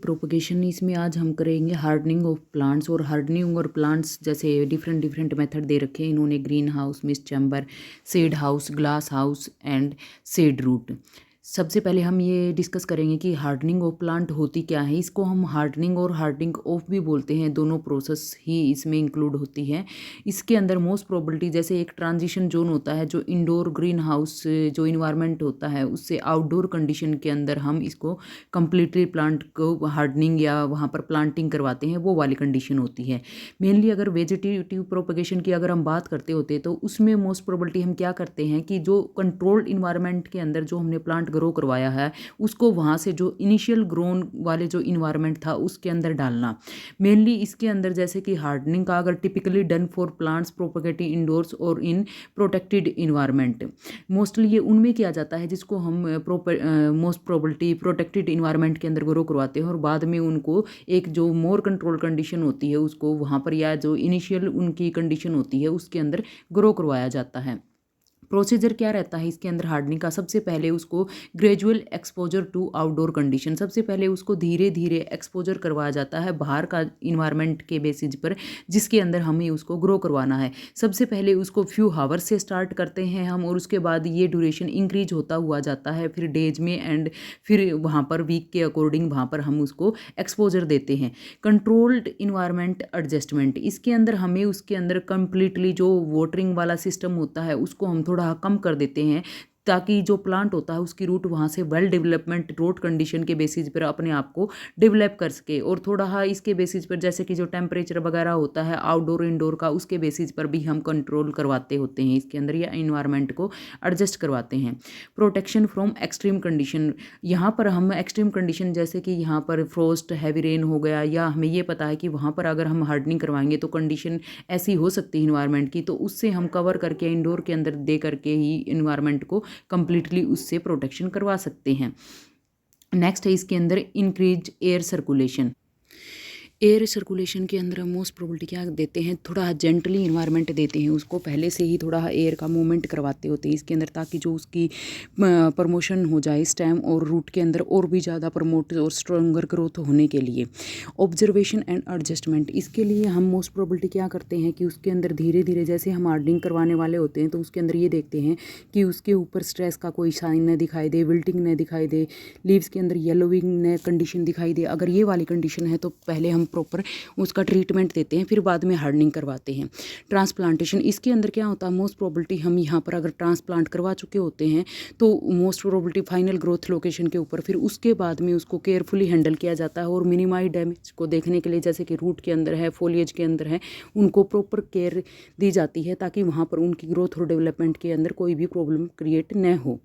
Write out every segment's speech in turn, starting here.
Propagation इसमें आज हम करेंगे हार्डनिंग ऑफ प्लांट्स। और हार्डनिंग और प्लांट्स जैसे डिफरेंट डिफरेंट मेथड दे रखे हैं इन्होंने, greenhouse, mist chamber, shade house, glass house and shade root. सबसे पहले हम ये डिस्कस करेंगे कि हार्डनिंग ऑफ प्लांट होती क्या है। इसको हम हार्डनिंग और हार्डनिंग ऑफ भी बोलते हैं, दोनों प्रोसेस ही इसमें इंक्लूड होती है। इसके अंदर मोस्ट प्रोबेबिलिटी जैसे एक ट्रांजिशन जोन होता है, जो इंडोर ग्रीन हाउस जो इन्वायरमेंट होता है उससे आउटडोर कंडीशन के अंदर हम इसको कम्प्लीटली प्लांट को हार्डनिंग या वहाँ पर प्लांटिंग करवाते हैं, वो वाली कंडीशन होती है। मेनली अगर वेजिटेटिव प्रोपगेशन की अगर हम बात करते होते तो उसमें मोस्ट प्रोबेबिलिटी हम क्या करते हैं कि जो कंट्रोल्ड इन्वायरमेंट के अंदर जो हमने प्लांट ग्रो करवाया है उसको वहाँ से जो इनिशियल ग्रोन वाले जो इन्वायरमेंट था उसके अंदर डालना। मेनली इसके अंदर जैसे कि हार्डनिंग का अगर typically done for plants propagating indoors और इन प्रोटेक्टेड इन्वायरमेंट, मोस्टली ये उनमें किया जाता है जिसको हम मोस्ट प्रोबेबिलिटी प्रोटेक्टेड इन्वायरमेंट के अंदर ग्रो करवाते हैं और बाद में उनको एक जो मोर कंट्रोल कंडीशन होती है उसको वहाँ पर, या जो इनिशियल उनकी कंडीशन होती है उसके अंदर ग्रो करवाया जाता है। प्रोसीजर क्या रहता है इसके अंदर हार्डनिंग का? सबसे पहले उसको gradual exposure to outdoor condition, सबसे पहले उसको धीरे धीरे एक्सपोजर करवाया जाता है बाहर का इन्वायरमेंट के बेसिस पर जिसके अंदर हमें उसको ग्रो करवाना है। सबसे पहले उसको फ्यू हावर्स से स्टार्ट करते हैं हम और उसके बाद ये ड्यूरेशन इंक्रीज होता हुआ जाता है, फिर डेज में एंड फिर वहाँ पर वीक के अकॉर्डिंग वहाँ पर हम उसको एक्सपोजर देते हैं। कंट्रोल्ड इन्वायरमेंट एडजस्टमेंट, इसके अंदर हमें उसके अंदर कम्प्लीटली जो वाटरिंग वाला सिस्टम होता है उसको हम थोड़ा कम कर देते हैं ताकि जो प्लांट होता है उसकी रूट वहाँ से वेल डेवलपमेंट रोड कंडीशन के बेसिस पर अपने आप को डेवलप कर सके। और थोड़ा इसके बेसिस पर जैसे कि जो टेम्परेचर वगैरह होता है आउटडोर इंडोर का उसके बेसिस पर भी हम कंट्रोल करवाते होते हैं इसके अंदर, या इन्वायरमेंट को एडजस्ट करवाते हैं। प्रोटेक्शन फ्रॉम एक्सट्रीम कंडीशन, यहाँ पर हम एक्सट्रीम कंडीशन जैसे कि यहाँ पर फ्रोस्ट हैवी रेन हो गया, या हमें ये पता है कि वहाँ पर अगर हम हार्डनिंग करवाएंगे तो कंडीशन ऐसी हो सकती है इन्वायरमेंट की, तो उससे हम कवर करके इंडोर के अंदर दे करके ही इन्वायरमेंट को कंप्लीटली उससे प्रोटेक्शन करवा सकते हैं। नेक्स्ट है इसके अंदर increase air circulation. Air circulation के अंदर हम मोस्ट प्रोबेबिलिटी क्या देते हैं, थोड़ा जेंटली इन्वायरमेंट देते हैं उसको, पहले से ही थोड़ा एयर का मूवमेंट करवाते होते हैं इसके अंदर ताकि जो उसकी प्रमोशन हो जाए स्टेम और रूट के अंदर और भी ज़्यादा प्रमोट और स्ट्रॉन्गर ग्रोथ होने के लिए। ऑब्जर्वेशन एंड एडजस्टमेंट, इसके लिए हम मोस्ट प्रोबेबिलिटी क्या करते हैं कि उसके अंदर धीरे धीरे जैसे हम हार्डनिंग करवाने वाले होते हैं तो उसके अंदर ये देखते हैं कि उसके ऊपर स्ट्रेस का कोई साइन न दिखाई दे, विल्टिंग न दिखाई दे, लीव्स के अंदर येलोइंग न कंडीशन दिखाई दे। अगर ये वाली कंडीशन है तो पहले हम प्रॉपर उसका ट्रीटमेंट देते हैं, फिर बाद में हार्डनिंग करवाते हैं। ट्रांसप्लांटेशन, इसके अंदर क्या होता है मोस्ट प्रोबेबिलिटी हम यहाँ पर अगर ट्रांसप्लांट करवा चुके होते हैं तो most probability final growth location के ऊपर फिर उसके बाद में उसको केयरफुली हैंडल किया जाता है और मिनिमाइज डैमेज को देखने के लिए जैसे कि रूट के अंदर है, फोलिएज के अंदर है, उनको प्रॉपर केयर दी जाती है ताकि वहाँ पर उनकी ग्रोथ और डेवलपमेंट के अंदर कोई भी प्रॉब्लम क्रिएट न हो।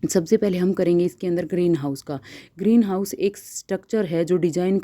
सबसे पहले हम करेंगे इसके अंदर ग्रीन हाउस का। ग्रीन हाउस एक स्ट्रक्चर है जो डिज़ाइन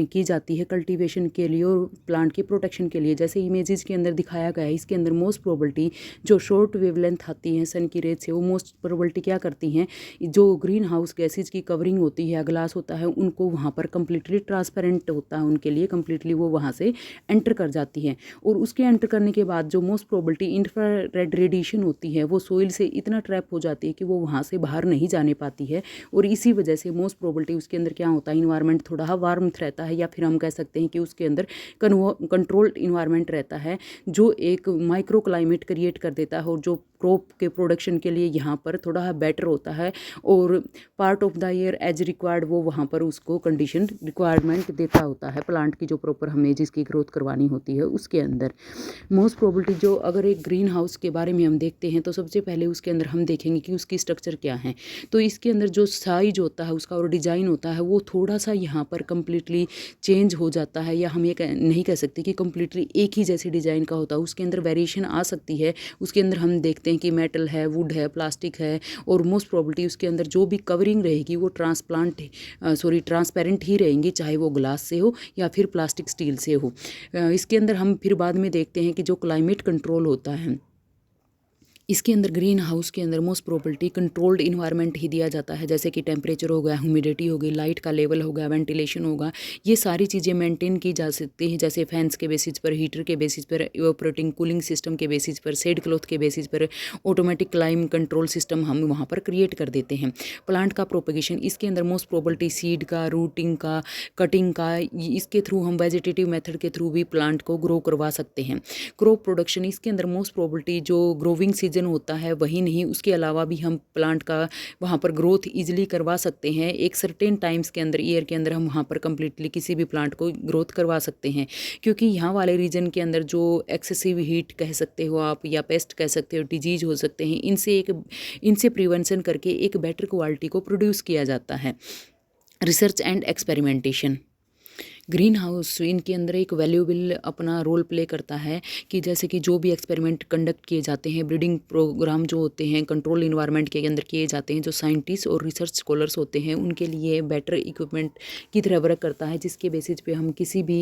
की जाती है कल्टीवेशन के लिए और प्लांट की प्रोटेक्शन के लिए, जैसे इमेजेस के अंदर दिखाया गया है। इसके अंदर मोस्ट प्रोबेबिलिटी जो शॉर्ट वेवलेंथ आती है सन की रेज से, वो मोस्ट प्रोबेबिलिटी क्या करती हैं, जो ग्रीन हाउस गैसेज की कवरिंग होती है, ग्लास होता है, उनको वहाँ पर कम्प्लीटली ट्रांसपेरेंट होता है उनके लिए, कम्प्लीटली वो वहाँ से एंटर कर जाती है। और उसके एंटर करने के बाद जो मोस्ट प्रोबेबिलिटी इंफ्रारेड रेडिएशन होती है वो सोइल से इतना ट्रैप हो जाती है कि वो वहाँ से बाहर नहीं जाने पाती है। और इसी वजह से मोस्ट प्रोबेबिलिटी उसके अंदर क्या होता है, इन्वायरमेंट थोड़ा वार्म रहता है, या फिर हम कह सकते हैं कि उसके अंदर कंट्रोल्ड इन्वायरमेंट रहता है जो एक माइक्रो क्लाइमेट क्रिएट कर देता है और जो क्रॉप के प्रोडक्शन के लिए यहाँ पर थोड़ा बेटर होता है और part of the year as required वो वहाँ पर उसको कंडीशन रिक्वायरमेंट देता होता है प्लांट की जो प्रॉपर हमें जिसकी ग्रोथ करवानी होती है उसके अंदर। मोस्ट प्रोबेबिलिटी जो अगर एक ग्रीन हाउस के बारे में हम देखते हैं तो सबसे पहले उसके अंदर हम देखेंगे कि उसकी स्ट्रक्चर क्या है। तो इसके अंदर जो साइज होता है उसका और डिज़ाइन होता है वो थोड़ा सा यहाँ पर कम्प्लीटली चेंज हो जाता है, या हम ये नहीं कह सकते कि कम्प्लीटली एक ही जैसे डिज़ाइन का होता है, उसके अंदर वेरिएशन आ सकती है। उसके अंदर हम देखते हैं कि मेटल है, वुड है, प्लास्टिक है, और मोस्ट प्रोबेबिलिटी उसके अंदर जो भी कवरिंग रहेगी वो ट्रांसपेरेंट ही रहेंगी, चाहे वो ग्लास से हो या फिर प्लास्टिक स्टील से हो। इसके अंदर हम फिर बाद में देखते हैं कि जो क्लाइमेट कंट्रोल होता है इसके अंदर ग्रीन हाउस के अंदर मोस्ट प्रोबेबिलिटी कंट्रोल्ड इन्वायरमेंट ही दिया जाता है, जैसे कि टेम्परेचर हो गया, ह्यूमिडिटी हो गई, लाइट का लेवल हो गया, वेंटिलेशन होगा, ये सारी चीज़ें मेंटेन की जा सकती हैं, जैसे फैंस के बेसिस पर, हीटर के बेसिस पर, इवेपोरेटिंग कूलिंग सिस्टम के बेसिस पर, शेड क्लॉथ के बेसिस पर, ऑटोमेटिक क्लाइम कंट्रोल सिस्टम हम वहाँ पर क्रिएट कर देते हैं। प्लांट का प्रोपेगेशन, इसके अंदर मोस्ट प्रोबेबिलिटी सीड का, रूटिंग का, कटिंग का, इसके थ्रू हम वेजिटेटिव मेथड के थ्रू भी प्लांट को ग्रो करवा सकते हैं। क्रॉप प्रोडक्शन, इसके अंदर मोस्ट प्रोबेबिलिटी जो ग्रोविंग सीजन होता है वही नहीं, उसके अलावा भी हम प्लांट का वहाँ पर ग्रोथ ईजिली करवा सकते हैं। एक सर्टेन टाइम्स के अंदर, ईयर के अंदर हम वहाँ पर कम्प्लीटली किसी भी प्लांट को ग्रोथ करवा सकते हैं, क्योंकि यहाँ वाले रीजन के अंदर जो एक्सेसिव हीट कह सकते हो आप, या पेस्ट कह सकते हो, डिजीज हो सकते हैं, इनसे प्रिवेंशन करके एक बेटर क्वालिटी को प्रोड्यूस किया जाता है। Research and experimentation, green house इनके अंदर एक वैल्यूएबल अपना रोल प्ले करता है, कि जैसे कि जो भी एक्सपेरिमेंट कंडक्ट किए जाते हैं, ब्रीडिंग प्रोग्राम जो होते हैं कंट्रोल इन्वायरमेंट के अंदर किए जाते हैं, जो साइंटिस्ट और रिसर्च स्कॉलर्स होते हैं उनके लिए बेटर इक्विपमेंट की तरह वर्क करता है, जिसके बेसिस पे हम किसी भी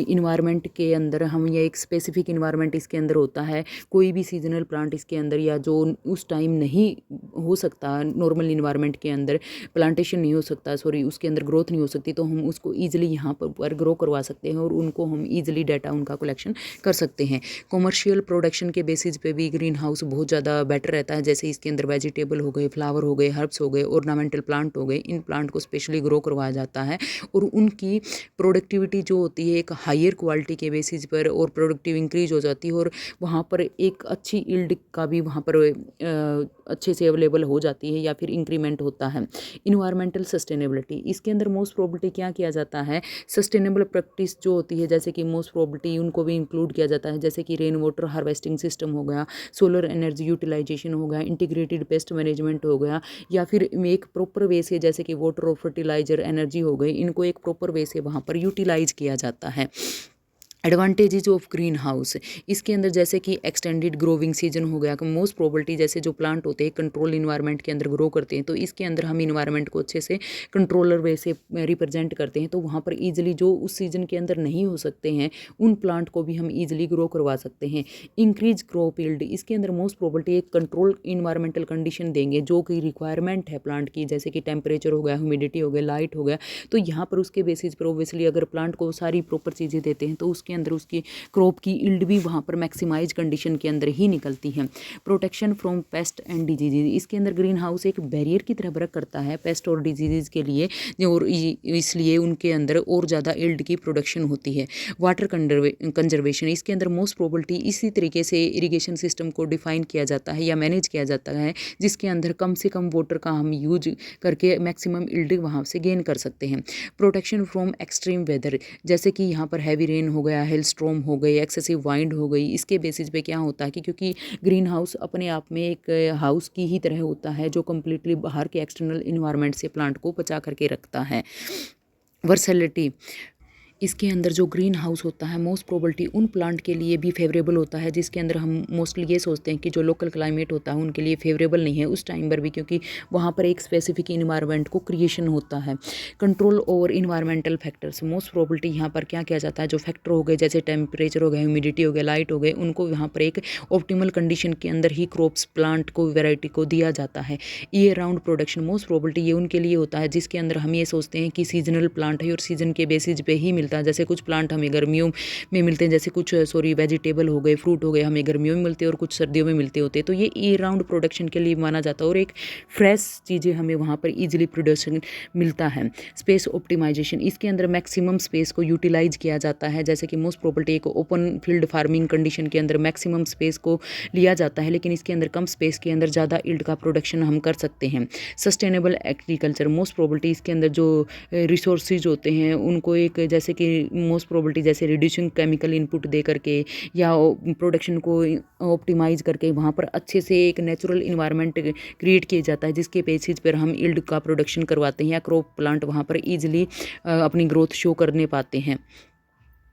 इन्वायरमेंट के अंदर हम, या एक स्पेसिफिक इन्वायरमेंट इसके अंदर होता है, कोई भी सीजनल प्लांट इसके अंदर, या जो उस टाइम नहीं हो सकता, नॉर्मल इन्वायरमेंट के अंदर प्लांटेशन नहीं हो सकता, सॉरी उसके अंदर ग्रोथ नहीं हो सकती, तो हम उसको ईजिली यहाँ पर ग्रो करवा सकते हैं और उनको हम ईजिली डाटा उनका कलेक्शन कर सकते हैं। कॉमर्शियल प्रोडक्शन के बेसिस पे भी ग्रीन हाउस बहुत ज़्यादा बेटर रहता है, जैसे इसके अंदर वेजिटेबल हो गए, फ्लावर हो गए, हर्ब्स हो गए, ऑर्नामेंटल प्लांट हो गए, इन प्लांट को स्पेशली ग्रो करवाया जाता है और उनकी प्रोडक्टिविटी जो होती है एक हायर क्वालिटी के बेसिस पर और प्रोडक्टिव इंक्रीज हो जाती है और वहाँ पर एक अच्छी ईल्ड का भी वहाँ पर अच्छे से अवेलेबल हो जाती है या फिर इंक्रीमेंट होता है। इन्वायरमेंटल सस्टेनेबिलिटी, इसके अंदर मोस्ट प्रोबेबिलिटी क्या किया जाता है, सस्टेनेबल प्रैक्टिस जो होती है, जैसे कि मोस्ट प्रोबेबिलिटी उनको भी इंक्लूड किया जाता है, जैसे कि रेन वाटर हार्वेस्टिंग सिस्टम हो गया, सोलर एनर्जी यूटिलाइजेशन हो गया, इंटीग्रेटेड पेस्ट मैनेजमेंट हो गया, या फिर एक प्रॉपर वे से जैसे कि वाटर और फर्टिलाइजर एनर्जी हो गई, इनको एक प्रॉपर वे से वहाँ पर यूटिलाइज किया जाता है। एडवांटेजेज ऑफ ग्रीन हाउस, इसके अंदर जैसे कि एक्सटेंडेड ग्रोविंग सीजन हो गया, मोस्ट प्रोबेबिलिटी जैसे जो प्लांट होते हैं कंट्रोल इन्वायरमेंट के अंदर ग्रो करते हैं, तो इसके अंदर हम इन्वायरमेंट को अच्छे से कंट्रोलर वे से रिप्रेजेंट करते हैं, तो वहाँ पर ईजिली जो उस सीजन के अंदर नहीं हो सकते हैं उन प्लांट को भी हम ईजिली ग्रो करवा सकते हैं। इंक्रीज क्रॉप यील्ड, इसके अंदर मोस्ट प्रोबेबिलिटी एक कंट्रोल इन्वायरमेंटल कंडीशन देंगे जो कि रिक्वायरमेंट है प्लांट की, जैसे कि टेम्परेचर हो गया, ह्यूमिडिटी हो गया, लाइट हो गया, तो यहाँ पर उसके बेसिस पर ओब्वियसली अगर प्लांट को सारी प्रॉपर चीज़ें देते हैं तो उसके अंदर उसकी क्रॉप की यील्ड भी वहाँ पर मैक्सिमाइज कंडीशन के अंदर ही निकलती है। Protection from paste and disease, इसके अंदर ग्रीन हाउस एक बैरियर की तरह वर्क करता है पेस्ट और डिजीज़ के लिए, और इसलिए उनके अंदर और ज़्यादा यील्ड की प्रोडक्शन होती है। वाटर कंजर्वेशन, इसके अंदर मोस्ट प्रोबेबिलिटी इसी तरीके से इरिगेशन सिस्टम को डिफाइन किया जाता है या मैनेज किया जाता है, जिसके अंदर कम से कम वाटर का हम यूज करके मैक्सिमम यील्ड वहाँ से गेन कर सकते हैं। प्रोटेक्शन फ्रॉम एक्सट्रीम वेदर, जैसे कि यहाँ पर हैवी रेन हो गया, हेल स्ट्रॉम हो गई, एक्सेसिव वाइंड हो गई, इसके बेसिस पे क्या होता है कि क्योंकि ग्रीन हाउस अपने आप में एक हाउस की ही तरह होता है जो कम्प्लीटली बाहर के एक्सटर्नल इन्वायरमेंट से प्लांट को बचा करके रखता है। वर्सैलिटी, इसके अंदर जो ग्रीन हाउस होता है मोस्ट प्रोबेबिलिटी उन प्लांट के लिए भी फेवरेबल होता है जिसके अंदर हम मोस्टली ये सोचते हैं कि जो लोकल क्लाइमेट होता है उनके लिए फेवरेबल नहीं है उस टाइम पर भी, क्योंकि वहाँ पर एक स्पेसिफिक इन्वायरमेंट को क्रिएशन होता है। Control over environmental factors, most probability यहाँ पर क्या किया जाता है, जो फैक्टर हो गए जैसे टेम्परेचर हो गया, ह्यूमिडिटी हो गया, लाइट हो गए, उनको यहाँ पर एक ऑप्टिमल कंडीशन के अंदर ही क्रॉप्स प्लांट को वेराइटी को दिया जाता है। Year round production, most probability ये उनके लिए होता है जिसके अंदर हम ये सोचते हैं कि सीजनल प्लांट है और सीजन के बेसिस पे ही मिलता है, जैसे कुछ प्लांट हमें गर्मियों में मिलते हैं, जैसे कुछ वेजिटेबल हो गए, फ्रूट हो गए हमें गर्मियों में मिलते हैं और कुछ सर्दियों में मिलते होते हैं, तो ये ईयर राउंड प्रोडक्शन के लिए माना जाता है और एक फ्रेश चीज़ें हमें वहाँ पर ईजिली प्रोडक्शन मिलता है। स्पेस ऑप्टिमाइजेशन, इसके अंदर मैक्सिमम स्पेस को यूटिलाइज किया जाता है, जैसे कि मोस्ट प्रोबेबिलिटी एक ओपन फील्ड फार्मिंग कंडीशन के अंदर मैक्सिमम स्पेस को लिया जाता है, लेकिन इसके अंदर कम स्पेस के अंदर ज़्यादा यील्ड का प्रोडक्शन हम कर सकते हैं। सस्टेनेबल एग्रीकल्चर, मोस्ट प्रोबेबिलिटी इसके अंदर जो रिसोर्सेज होते हैं उनको एक जैसे कि मोस्ट प्रोबेबिलिटी जैसे रिड्यूसिंग केमिकल इनपुट दे करके या प्रोडक्शन को ऑप्टिमाइज करके वहाँ पर अच्छे से एक नेचुरल इन्वायरमेंट क्रिएट किया जाता है जिसके बेसिस पर हम यील्ड का प्रोडक्शन करवाते हैं या क्रॉप प्लांट वहाँ पर ईजिली अपनी ग्रोथ शो करने पाते हैं।